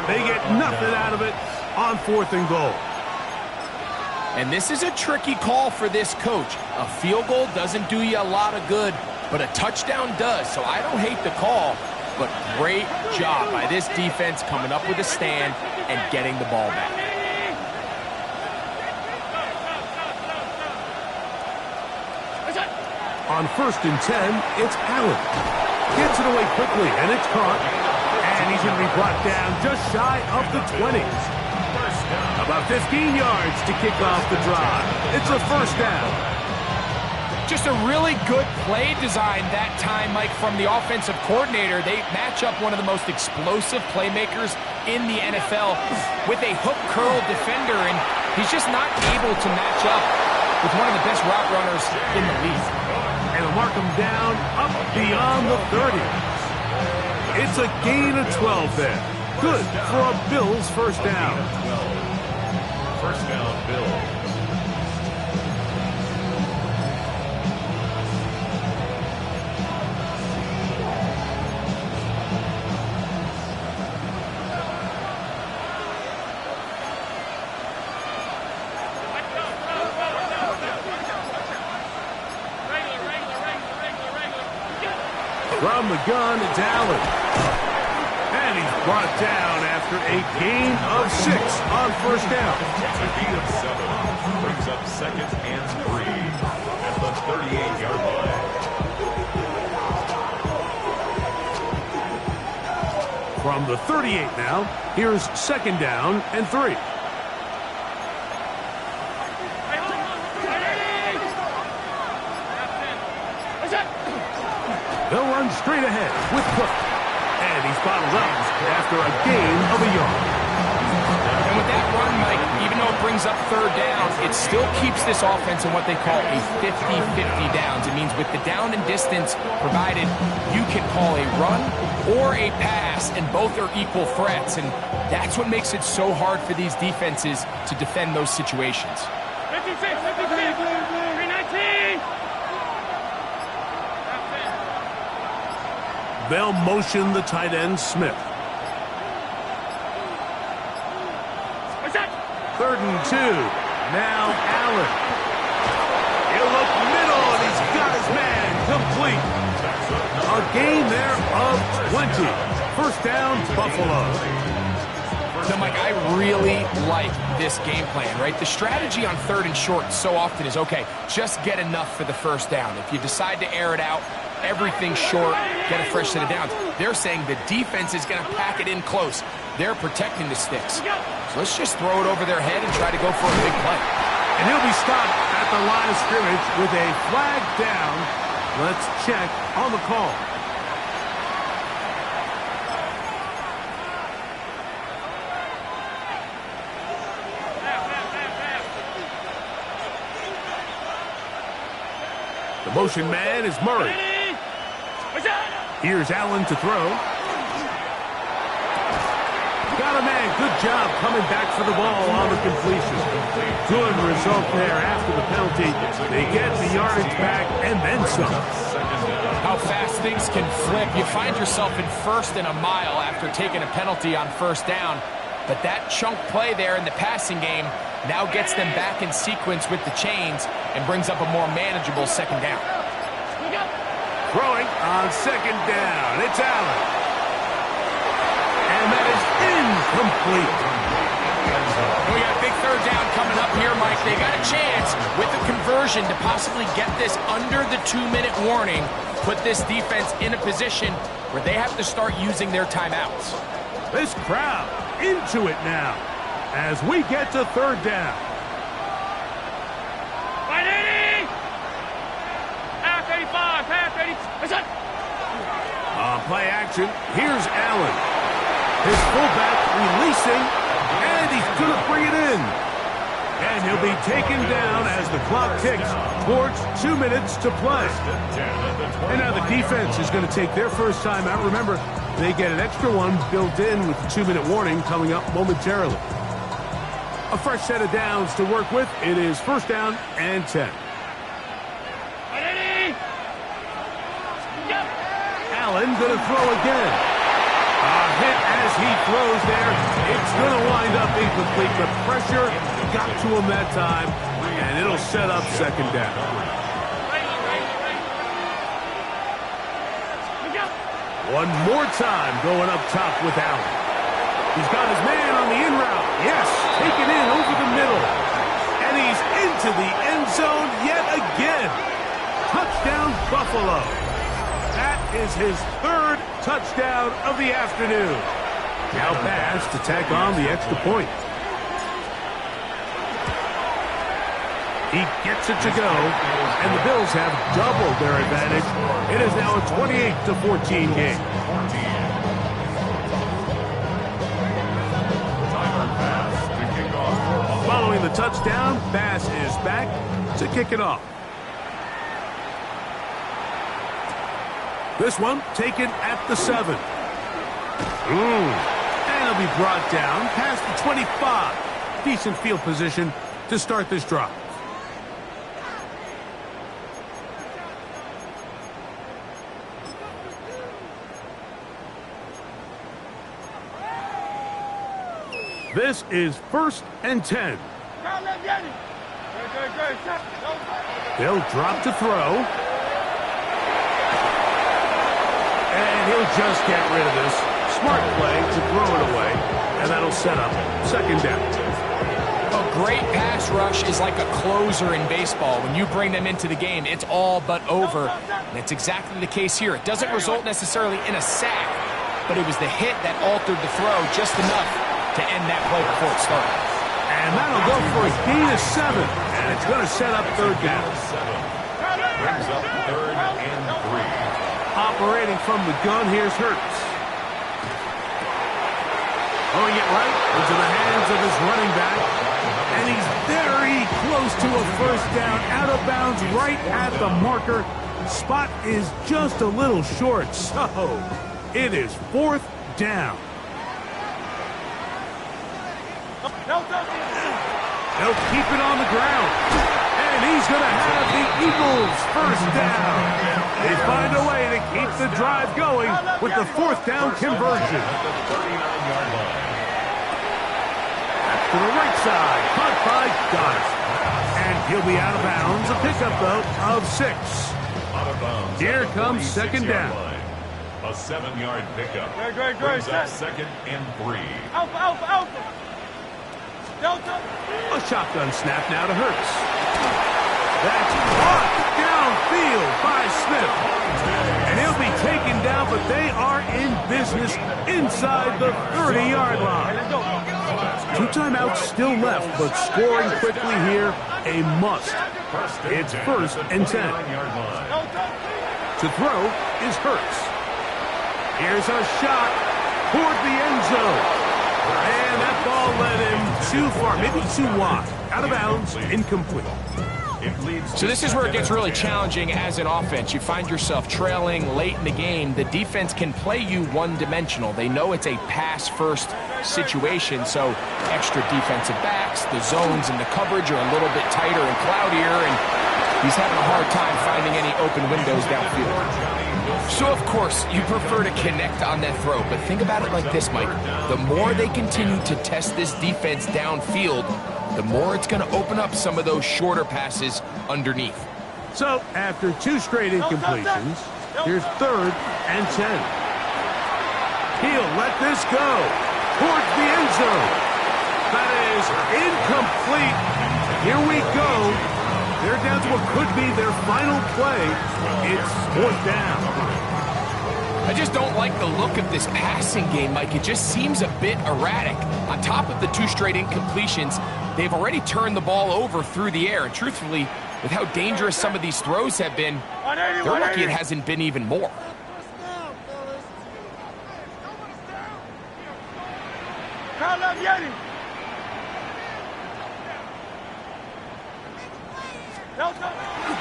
They get nothing out of it on 4th and goal. And this is a tricky call for this coach. A field goal doesn't do you a lot of good, but a touchdown does. So I don't hate the call, but great job by this defense coming up with a stand and getting the ball back. On 1st and 10, it's Allen. Gets it away quickly, and it's caught. And he's going to be brought down just shy of the 20s. About 15 yards to kick off the drive. It's a 1st down. Just a really good play design that time, Mike, from the offensive coordinator. They match up one of the most explosive playmakers in the NFL with a hook curl defender, and he's just not able to match up with one of the best route runners in the league. And they'll mark him down up beyond the 30. It's a gain of 12 there. Good for a Bills 1st down. 1st down, Bills. From the gun, it's Allen. And he's brought down after a gain of 6 on 1st down. It's a gain of 7. Brings up 2nd and 3 at the 38-yard line. From the 38 now, here's 2nd down and 3. They'll run straight ahead with Cook. And he's bottled up after a gain of a yard. And with that run, Mike, even though it brings up 3rd down, it still keeps this offense in what they call a 50-50 downs. It means with the down and distance provided, you can call a run or a pass, and both are equal threats. And that's what makes it so hard for these defenses to defend those situations. 56, 319. They'll motion the tight end, Smith. 3rd and 2. Now Allen. He'll look middle, and he's got his man complete. A gain there of 20. 1st down, Buffalo. So, Mike, I really like this game plan, right? The strategy on 3rd and short so often is, okay, just get enough for the 1st down. If you decide to air it out, everything short, get a fresh set of downs. They're saying the defense is going to pack it in close. They're protecting the sticks. So let's just throw it over their head and try to go for a big play. And he'll be stopped at the line of scrimmage with a flag down. Let's check on the call. The motion man is Murray. Here's Allen to throw. Got a man. Good job coming back for the ball on the completion. Good result there after the penalty. They get the yardage back and then some. How fast things can flip. You find yourself in first and a mile after taking a penalty on first down. But that chunk play there in the passing game now gets them back in sequence with the chains and brings up a more manageable second down. Throwing on second down. It's Allen. And that is incomplete. We got a big third down coming up here, Mike. They got a chance with a conversion to possibly get this under the 2-minute warning, put this defense in a position where they have to start using their timeouts. This crowd into it now as we get to third down. Half 85, half 80. On play action, here's Allen. His fullback releasing, and he's going to bring it in. And he'll be taken down as the clock ticks towards 2 minutes to play. And now the defense is going to take their first time out. Remember, they get an extra one built in with the 2-minute warning coming up momentarily. A fresh set of downs to work with. It is first down and 10. Allen going to throw again. A hit as he throws there. It's going to wind up incomplete. The pressure got to him that time, and it'll set up second down. One more time going up top with Allen. He's got his man on the in route. Yes, taken in over the middle. And he's into the end zone yet again. Touchdown, Buffalo. That is his third touchdown of the afternoon. Now pass to tack on the extra point. He gets it to go, and the Bills have doubled their advantage. It is now a 28-14 game. Following the touchdown, Bass is back to kick it off. This one taken at the 7. And it'll be brought down past the 25. Decent field position to start this drive. This is first and 10. They'll drop to throw. And he'll just get rid of this. Smart play to throw it away. And that'll set up second down. A great pass rush is like a closer in baseball. When you bring them into the game, it's all but over. And it's exactly the case here. It doesn't result necessarily in a sack, but it was the hit that altered the throw just enough to end that play before it started. And that'll go for a gain of 7. And it's going to set up third down. Brings up third and 3. Operating from the gun, here's Hurts. Throwing it right into the hands of his running back. And he's very close to a first down. Out of bounds right at the marker. Spot is just a little short. So it is fourth down. They'll keep it on the ground. And he's going to have the Eagles first down. They find a way to keep the drive going with the fourth down conversion. To the right side, caught by Goddard. And he'll be out of bounds. A pickup, though, of 6. Here comes second down. A 7-yard pickup. Brings up second and 3. Alpha. Delta. A shotgun snap now to Hurts. That's caught downfield by Smith. And he'll be taken down, but they are in business inside the 30-yard line. 2 timeouts still left, but scoring quickly here, a must. It's first and 10. To throw is Hurts. Here's a shot toward the end zone. And that ball led him too far, maybe too wide. Out of bounds, incomplete. So this is where it gets really challenging as an offense. You find yourself trailing late in the game. The defense can play you one-dimensional. They know it's a pass-first situation, so extra defensive backs, the zones and the coverage are a little bit tighter and cloudier, and he's having a hard time finding any open windows downfield. So, of course, you prefer to connect on that throw, but think about it like this, Mike. The more they continue to test this defense downfield, the more it's going to open up some of those shorter passes underneath. So, after 2 straight incompletions, here's 3rd and 10. He'll let this go towards the end zone. That is incomplete. Here we go. They're down to what could be their final play. It's 4th down. I just don't like the look of this passing game, Mike. It just seems a bit erratic. On top of the 2 straight incompletions, they've already turned the ball over through the air. And truthfully, with how dangerous some of these throws have been, they're lucky it hasn't been even more.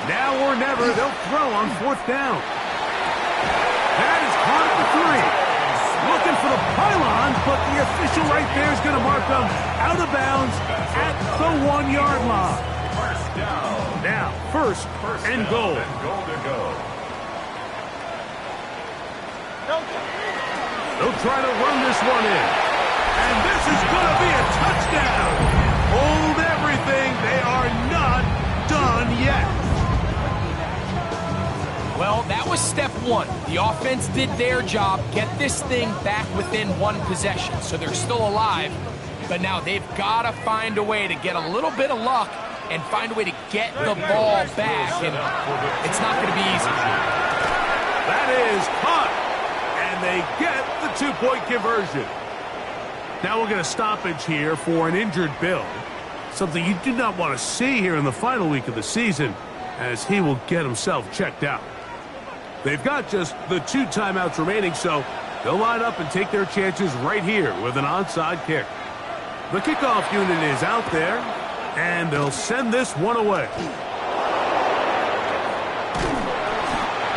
Now or never, they'll throw on 4th down. That is caught at the 3. Looking for the pylons, but the official right there is going to mark them out of bounds at the 1-yard line. Now, 1st and goal. They'll try to run this one in. And this is going to be a touchdown. Hold everything. They are not done yet. Well, that was step 1. The offense did their job, get this thing back within 1 possession. So they're still alive, but now they've got to find a way to get a little bit of luck and find a way to get the ball back. And it's not going to be easy. That is caught, and they get the 2-point conversion. Now we'll get a stoppage here for an injured Bill. Something you do not want to see here in the final week of the season, as he will get himself checked out. They've got just the 2 timeouts remaining, so they'll line up and take their chances right here with an onside kick. The kickoff unit is out there, and they'll send this one away.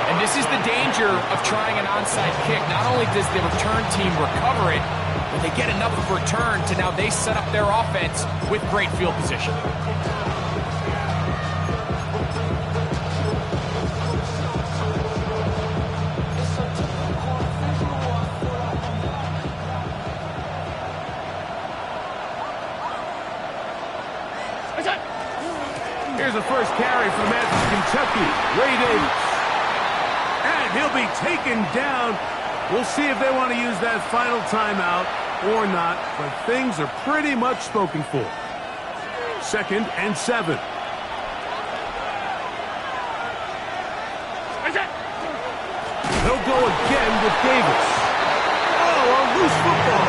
And this is the danger of trying an onside kick. Not only does the return team recover it, but they get enough of a return to now they set up their offense with great field position. Here's the first carry for the man from Kentucky, Ray Davis. And he'll be taken down. We'll see if they want to use that final timeout or not, but things are pretty much spoken for. 2nd and 7. They'll go again with Davis. Oh, a loose football.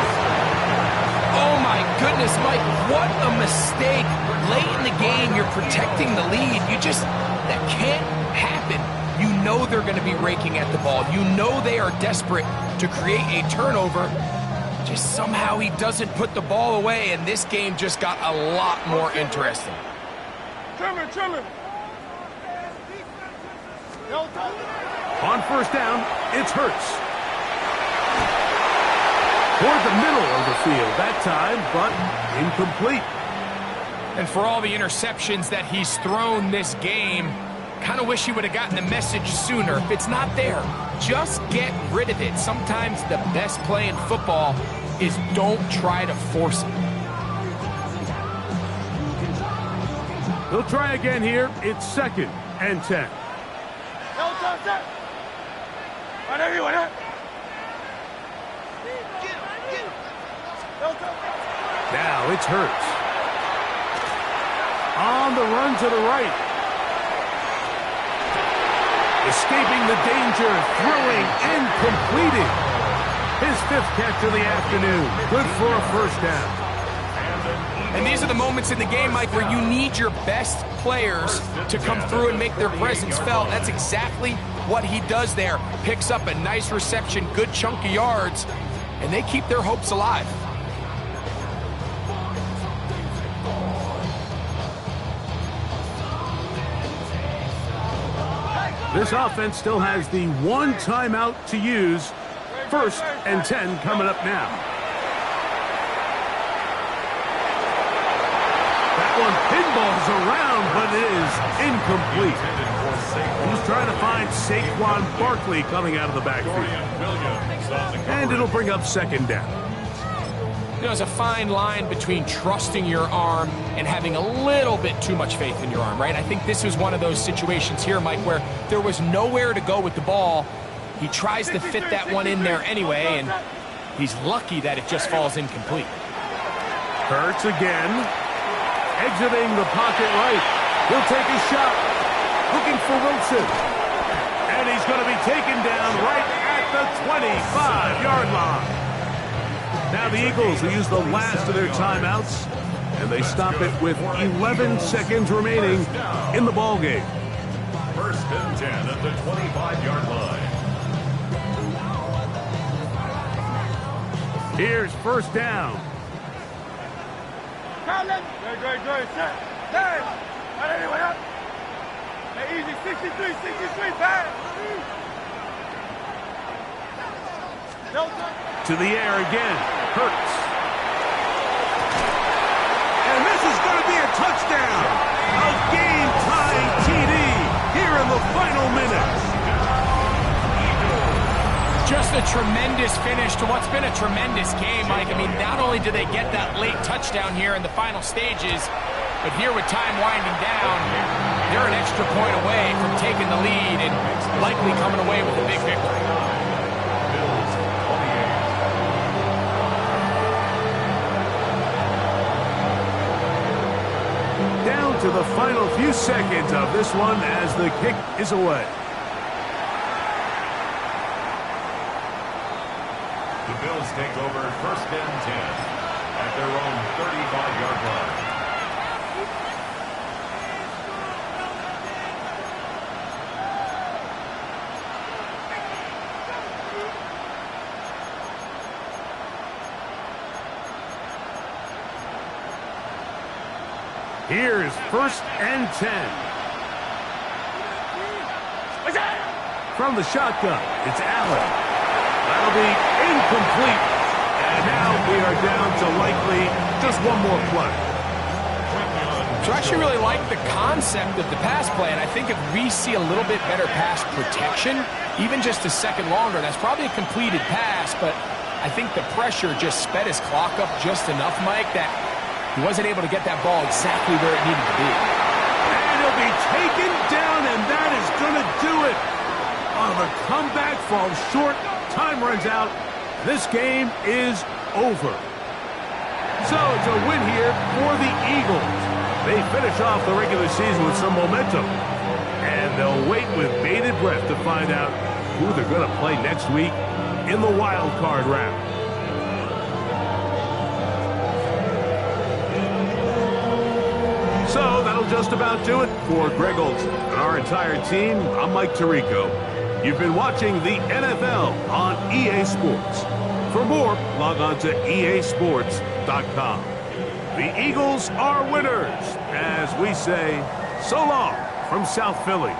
Oh my goodness, Mike, what a mistake. Late in the game, you're protecting the lead. That can't happen. You know they're going to be raking at the ball. You know they are desperate to create a turnover. Just somehow he doesn't put the ball away, and this game just got a lot more interesting. Trimmer. On 1st down, it's Hurts. Toward the middle of the field that time, but incomplete. And for all the interceptions that he's thrown this game, kind of wish he would have gotten the message sooner. If it's not there, just get rid of it. Sometimes the best play in football is don't try to force it. They'll try again here. It's 2nd and 10. Now it's Hurts. On the run to the right. Escaping the danger, throwing and completing. His 5th catch of the afternoon. Good for a 1st down. And these are the moments in the game, Mike, where you need your best players to come through and make their presence felt. That's exactly what he does there. Picks up a nice reception, good chunk of yards, and they keep their hopes alive. This offense still has the one timeout to use. 1st and 10 coming up now. That one pinballs around, but it is incomplete. He's trying to find Saquon Barkley coming out of the backfield. And it'll bring up 2nd down. There's a fine line between trusting your arm and having a little bit too much faith in your arm, right? I think this was one of those situations here, Mike, where there was nowhere to go with the ball. He tries to fit that one in there anyway, and he's lucky that it just falls incomplete. Hurts again. Exiting the pocket right. He'll take a shot. Looking for Wilson. And he's going to be taken down right at the 25-yard line. Now the Eagles will use the last of their timeouts, and they stop it with 11 seconds remaining in the ballgame. 1st and 10 at the 25-yard line. Here's 1st down. Good. Set. Hey. Anyway, up. Hey, easy. 63, pass. To the air again. Hurts. And this is going to be a touchdown. A game-tying TD here in the final minutes. Just a tremendous finish to what's been a tremendous game, Mike. I mean, not only do they get that late touchdown here in the final stages, but here with time winding down, they're an extra point away from taking the lead and likely coming away with a big victory. Down to the final few seconds of this one as the kick is away. The Bills take over 1st and 10 at their own 35-yard line. Here's 1st and 10. From the shotgun, it's Allen. That'll be incomplete. And now we are down to likely just one more play. So I actually really like the concept of the pass play, and I think if we see a little bit better pass protection, even just a second longer, that's probably a completed pass, but I think the pressure just sped his clock up just enough, Mike, that he wasn't able to get that ball exactly where it needed to be. And he'll be taken down, and that is going to do it. Oh, the comeback falls short. Time runs out. This game is over. So it's a win here for the Eagles. They finish off the regular season with some momentum. And they'll wait with bated breath to find out who they're going to play next week in the wild card round. So that'll just about do it for Greg Olson and our entire team. I'm Mike Tirico. You've been watching the NFL on EA Sports. For more, log on to easports.com. The Eagles are winners, as we say, so long from South Philly.